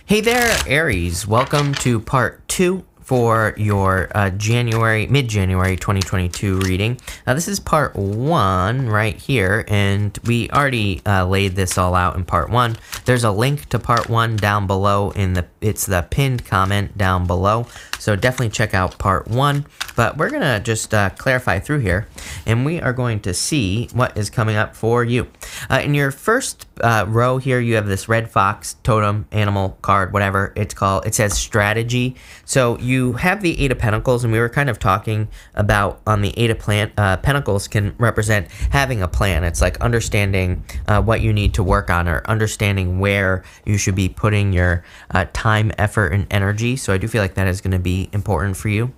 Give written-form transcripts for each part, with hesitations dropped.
Hey there, Aries. Welcome to part 2 for your mid-January 2022 reading. This is part 1 right here, and we already laid this all out in part 1. There's a link to part 1 down below it's the pinned comment down below. So definitely check out part 1, but we're going to just clarify through here, and we are going to see what is coming up for you. In your first row here, you have this red fox, totem, animal, card, whatever it's called. It says strategy. So you have the Eight of Pentacles, and we were kind of talking about on the Eight of Pentacles can represent having a plan. It's like understanding what you need to work on, or understanding where you should be putting your time, effort, and energy. So I do feel like that is going to be important for you.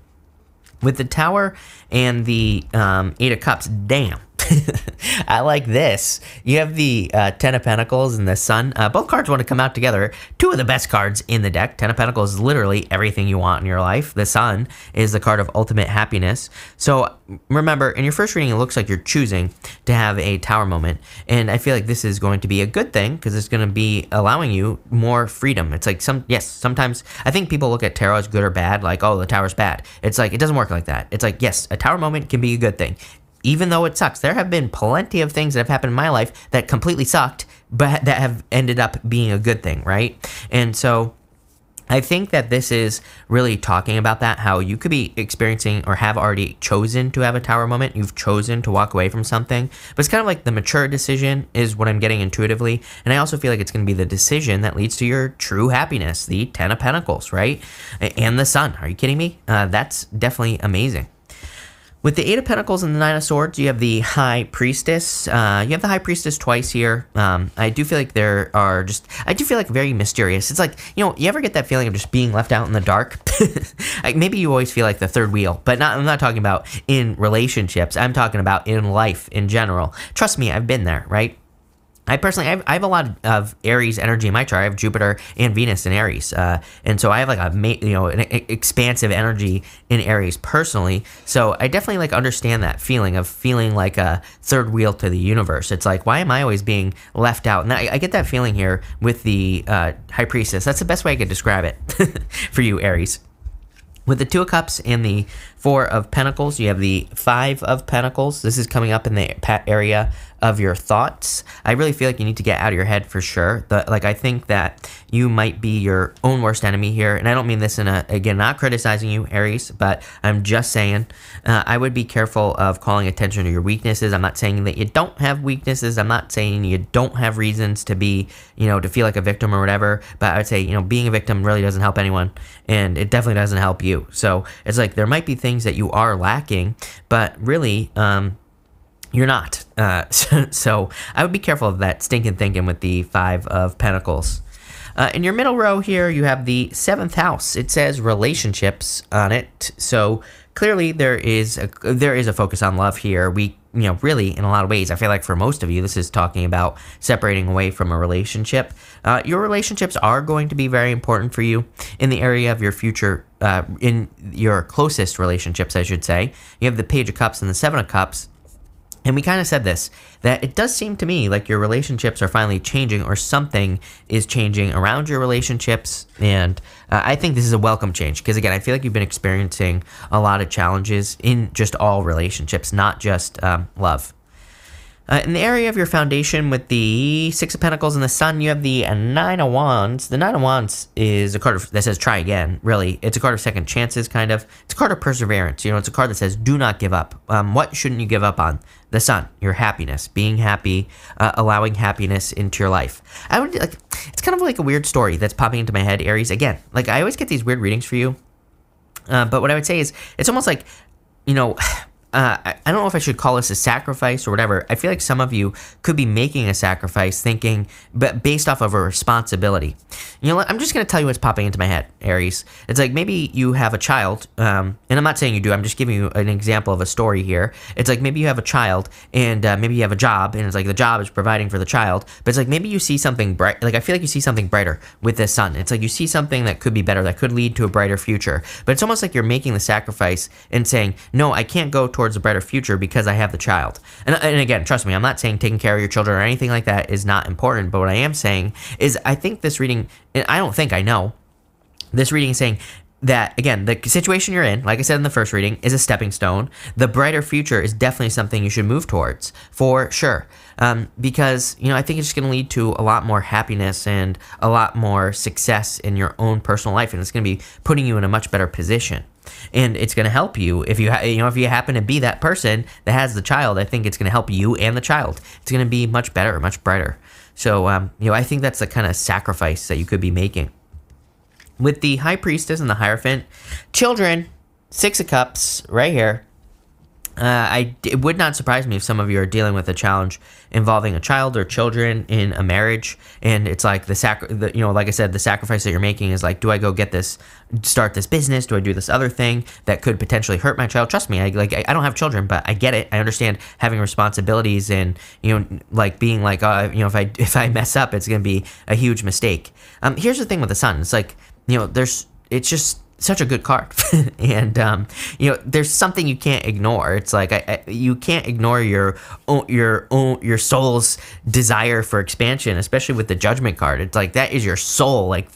With the Tower and the Eight of Cups, damn. I like this. You have the Ten of Pentacles and the Sun. Both cards want to come out together. Two of the best cards in the deck. Ten of Pentacles is literally everything you want in your life. The Sun is the card of ultimate happiness. So remember, in your first reading, it looks like you're choosing to have a Tower moment. And I feel like this is going to be a good thing because it's going to be allowing you more freedom. It's like sometimes I think people look at tarot as good or bad, like, oh, the Tower's bad. It's like, it doesn't work like that. It's like, yes, a Tower moment can be a good thing. Even though it sucks. There have been plenty of things that have happened in my life that completely sucked, but that have ended up being a good thing, right? And so I think that this is really talking about that, how you could be experiencing or have already chosen to have a Tower moment. You've chosen to walk away from something, but it's kind of like the mature decision is what I'm getting intuitively. And I also feel like it's going to be the decision that leads to your true happiness, the Ten of Pentacles, right? And the Sun. Are you kidding me? That's definitely amazing. With the Eight of Pentacles and the Nine of Swords, you have the High Priestess. You have the High Priestess twice here. I do feel like I do feel like very mysterious. It's like, you ever get that feeling of just being left out in the dark? Like maybe you always feel like the third wheel, but I'm not talking about in relationships. I'm talking about in life in general. Trust me, I've been there, right? I personally, I have a lot of Aries energy in my chart. I have Jupiter and Venus in Aries, and so I have like an expansive energy in Aries personally. So I definitely understand that feeling of feeling like a third wheel to the universe. It's like, why am I always being left out? And I get that feeling here with the High Priestess. That's the best way I could describe it for you, Aries. With the Two of Cups and the Four of Pentacles, you have the Five of Pentacles. This is coming up in the area of your thoughts. I really feel like you need to get out of your head for sure. I think that you might be your own worst enemy here. And I don't mean this again, not criticizing you, Aries, but I'm just saying I would be careful of calling attention to your weaknesses. I'm not saying that you don't have weaknesses. I'm not saying you don't have reasons to be, to feel like a victim or whatever. But I would say, being a victim really doesn't help anyone. And it definitely doesn't help you. So it's like there might be things that you are lacking, but really, you're not. So I would be careful of that stinking thinking with the Five of Pentacles. In your middle row here, you have the 7th house. It says relationships on it. So clearly there is a focus on love here. We, really in a lot of ways, I feel like for most of you, this is talking about separating away from a relationship. Your relationships are going to be very important for you in the area of your future, in your closest relationships, I should say. You have the Page of Cups and the Seven of Cups. And we kind of said this, that it does seem to me like your relationships are finally changing, or something is changing around your relationships. And I think this is a welcome change because, again, I feel like you've been experiencing a lot of challenges in just all relationships, not just love. In the area of your foundation with the Six of Pentacles and the Sun, you have the Nine of Wands. The Nine of Wands is a card that says try again, really. It's a card of second chances, kind of. It's a card of perseverance. It's a card that says do not give up. What shouldn't you give up on? The Sun, your happiness, being happy, allowing happiness into your life. It's kind of like a weird story that's popping into my head, Aries. Again, I always get these weird readings for you. But what I would say is it's almost like, I don't know if I should call this a sacrifice or whatever. I feel like some of you could be making a sacrifice but based off of a responsibility. I'm just going to tell you what's popping into my head, Aries. It's like maybe you have a child, and I'm not saying you do, I'm just giving you an example of a story here. It's like maybe you have a child, and maybe you have a job, and it's like the job is providing for the child, but it's like maybe you see something bright. I feel like you see something brighter with the Sun. It's like you see something that could be better, that could lead to a brighter future. But it's almost like you're making the sacrifice and saying, no, I can't go towards towards a brighter future because I have the child. And again, trust me, I'm not saying taking care of your children or anything like that is not important, but what I am saying is I think this reading, and I don't think I know, this reading is saying that, again, the situation you're in, like I said in the first reading, is a stepping stone. The brighter future is definitely something you should move towards, for sure. Because, I think it's just going to lead to a lot more happiness and a lot more success in your own personal life, and it's going to be putting you in a much better position. And it's going to help you if you if you happen to be that person that has the child. I think it's going to help you and the child. It's going to be much better, much brighter. So, I think that's the kind of sacrifice that you could be making. With the High Priestess and the Hierophant, children, 6 of Cups, right here. It would not surprise me if some of you are dealing with a challenge involving a child or children in a marriage, and it's like like I said, the sacrifice that you're making is like, do I go start this business? Do I do this other thing that could potentially hurt my child? Trust me, I don't have children, but I get it. I understand having responsibilities and like being like, if I mess up, it's gonna be a huge mistake. Here's the thing with the Sun. It's like, it's just such a good card. And, there's something you can't ignore. It's like, you can't ignore your soul's desire for expansion, especially with the Judgment card. It's like, that is your soul, like,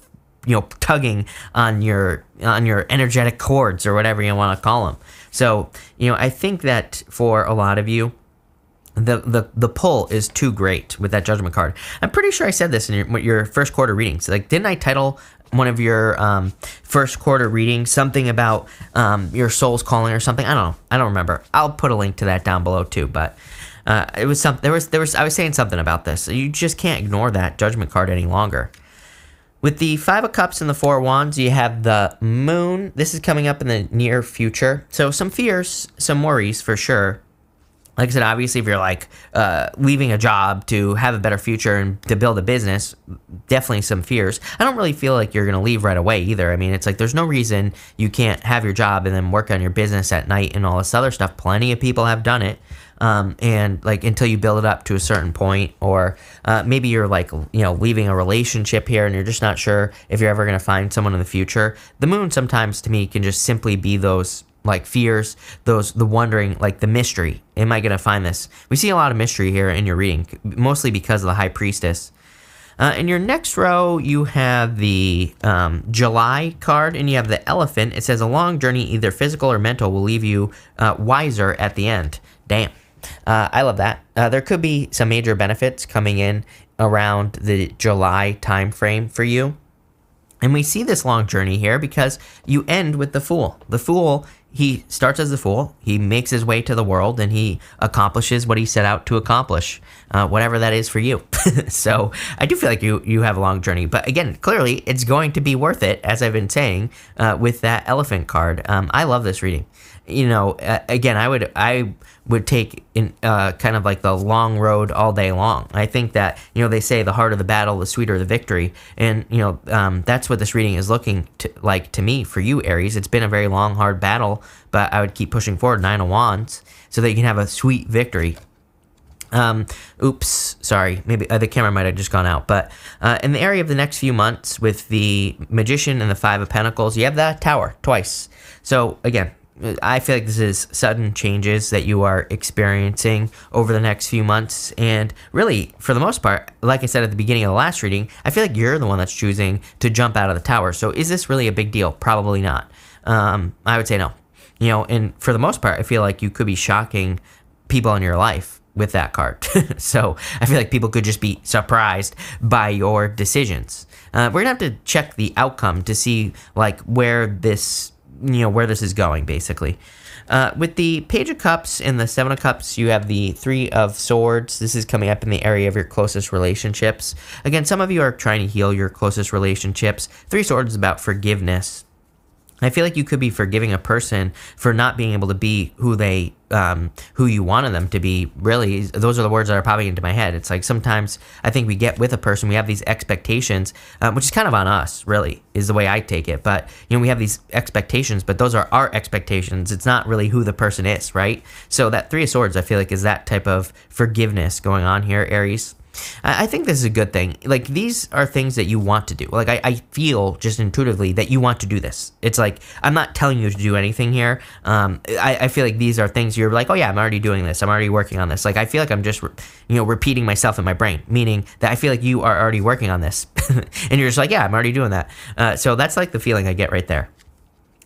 tugging on your energetic cords or whatever you want to call them. So, I think that for a lot of you, the pull is too great with that Judgment card. I'm pretty sure I said this in your first quarter readings. Like, didn't I title one of your first quarter readings something about your soul's calling or something? I don't remember. I'll put a link to that down below too. But it was I was saying something about this. You just can't ignore that Judgment card any longer. With the 5 of Cups and the 4 of Wands, you have the Moon. This is coming up in the near future. So some fears, some worries for sure. Like I said, obviously, if you're like leaving a job to have a better future and to build a business, definitely some fears. I don't really feel like you're going to leave right away either. I mean, it's like there's no reason you can't have your job and then work on your business at night and all this other stuff. Plenty of people have done it. And like until you build it up to a certain point, or maybe you're like, leaving a relationship here and you're just not sure if you're ever going to find someone in the future. The Moon sometimes to me can just simply be those like fears, the wondering, like the mystery. Am I going to find this? We see a lot of mystery here in your reading, mostly because of the High Priestess. In your next row, you have the July card, and you have the Elephant. It says, a long journey, either physical or mental, will leave you wiser at the end. Damn. I love that. There could be some major benefits coming in around the July time frame for you. And we see this long journey here because you end with the Fool. The Fool, he starts as the Fool, he makes his way to the world, and he accomplishes what he set out to accomplish, whatever that is for you. So I do feel like you have a long journey. But again, clearly, it's going to be worth it, as I've been saying, with that Elephant card. I love this reading. Again, I would take in kind of like the long road all day long. I think that, they say the harder the battle, the sweeter the victory. And, that's what this reading is looking like to me for you, Aries. It's been a very long, hard battle, but I would keep pushing forward, 9 of Wands, so that you can have a sweet victory. Oops, sorry, maybe the camera might have just gone out, but in the area of the next few months with the Magician and the 5 of Pentacles, you have the Tower twice. So again, I feel like this is sudden changes that you are experiencing over the next few months. And really, for the most part, like I said at the beginning of the last reading, I feel like you're the one that's choosing to jump out of the tower. So is this really a big deal? Probably not. I would say no. And for the most part, I feel like you could be shocking people in your life with that card. So I feel like people could just be surprised by your decisions. We're going to have to check the outcome to see like where this is going, basically. With the Page of Cups and the 7 of Cups, you have the 3 of Swords. This is coming up in the area of your closest relationships. Again, some of you are trying to heal your closest relationships. 3 of Swords is about forgiveness. I feel like you could be forgiving a person for not being able to be who you wanted them to be. Really, those are the words that are popping into my head. It's like sometimes I think we get with a person, we have these expectations, which is kind of on us, really, is the way I take it. But, we have these expectations, but those are our expectations. It's not really who the person is, right? So that 3 of Swords, I feel like, is that type of forgiveness going on here, Aries. I think this is a good thing. Like, these are things that you want to do. Like, I feel just intuitively that you want to do this. It's like, I'm not telling you to do anything here. I feel like these are things you're like, oh yeah, I'm already doing this. I'm already working on this. Like, I feel like I'm just, repeating myself in my brain, meaning that I feel like you are already working on this. And you're just like, yeah, I'm already doing that. So that's like the feeling I get right there.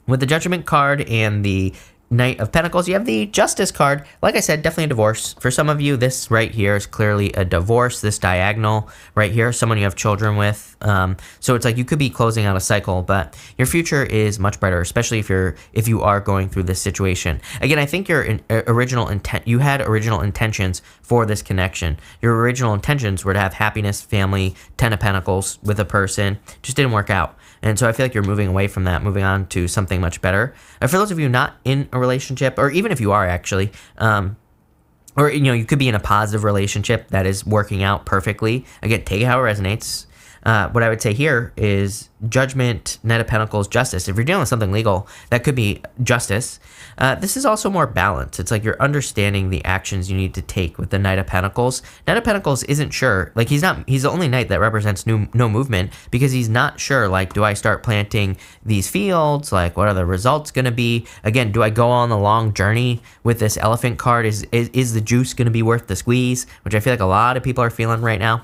With the Judgment card and the Knight of Pentacles, you have the Justice card. Like I said, definitely a divorce. For some of you, this right here is clearly a divorce. This diagonal right here, someone you have children with. So it's like you could be closing out a cycle, but your future is much brighter, especially if you are going through this situation. Again, I think your original intent, you had original intentions for this connection. Your original intentions were to have happiness, family, 10 of Pentacles with a person. Just didn't work out. And so I feel like you're moving away from that, moving on to something much better. For those of you not in a relationship, or even if you are actually, or you could be in a positive relationship that is working out perfectly. Again, take it how it resonates. What I would say here is Judgment, Knight of Pentacles, Justice. If you're dealing with something legal, that could be justice. This is also more balanced. It's like you're understanding the actions you need to take with the Knight of Pentacles. Knight of Pentacles isn't sure. Like, he's the only knight that represents no movement, because he's not sure, like, do I start planting these fields? Like, what are the results going to be? Again, do I go on the long journey with this Elephant card? Is the juice going to be worth the squeeze? Which I feel like a lot of people are feeling right now.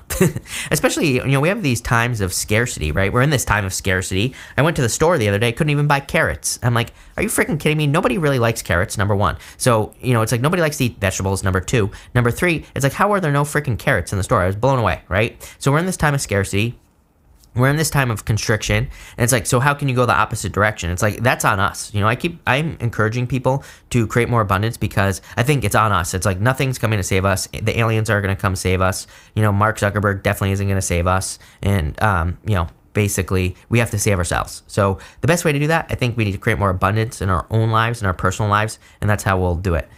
Especially, we have these times of scarcity, right? We're in this time of scarcity. I went to the store the other day, couldn't even buy carrots. I'm like, are you freaking kidding me? Nobody really likes carrots, number one. So, it's like nobody likes to eat vegetables, number two. Number three, it's like, how are there no freaking carrots in the store? I was blown away, right? So we're in this time of scarcity. We're in this time of constriction, and it's like, so how can you go the opposite direction? It's like, that's on us. I'm encouraging people to create more abundance, because I think it's on us. It's like, nothing's coming to save us. The aliens are going to come save us. Mark Zuckerberg definitely isn't going to save us. And, basically, we have to save ourselves. So the best way to do that, I think we need to create more abundance in our own lives, in our personal lives, and that's how we'll do it.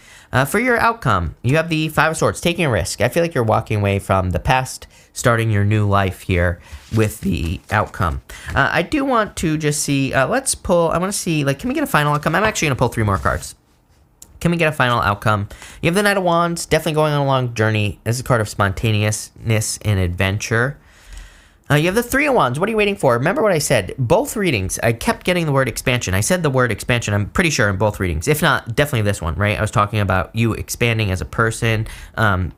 For your outcome, you have the Five of Swords, taking a risk. I feel like you're walking away from the past, starting your new life here with the outcome. I do want to just see, I want to see, like, can we get a final outcome? I'm actually going to pull 3 more cards. Can we get a final outcome? You have the Knight of Wands, definitely going on a long journey. This is a card of spontaneousness and adventure. You have the Three of Wands. What are you waiting for? Remember what I said. Both readings, I kept getting the word expansion. I said the word expansion, I'm pretty sure, in both readings. If not, definitely this one, right? I was talking about you expanding as a person,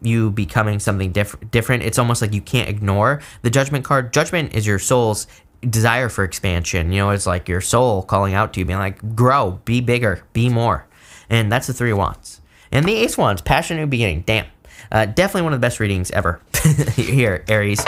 you becoming something different. It's almost like you can't ignore the Judgment card. Judgment is your soul's desire for expansion. It's like your soul calling out to you, being like, grow, be bigger, be more. And that's the Three of Wands. And the Ace of Wands, passion, new beginning. Damn. Definitely one of the best readings ever here, Aries.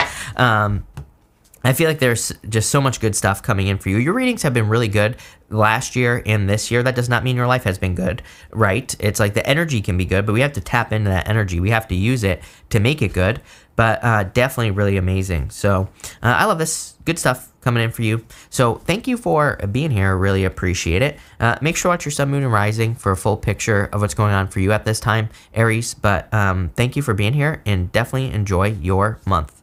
I feel like there's just so much good stuff coming in for you. Your readings have been really good last year and this year. That does not mean your life has been good, right? It's like the energy can be good, but we have to tap into that energy. We have to use it to make it good, but definitely really amazing. So I love this. Good stuff coming in for you. So thank you for being here. Really appreciate it. Make sure to watch your sun, moon, and rising for a full picture of what's going on for you at this time, Aries. But thank you for being here, and definitely enjoy your month.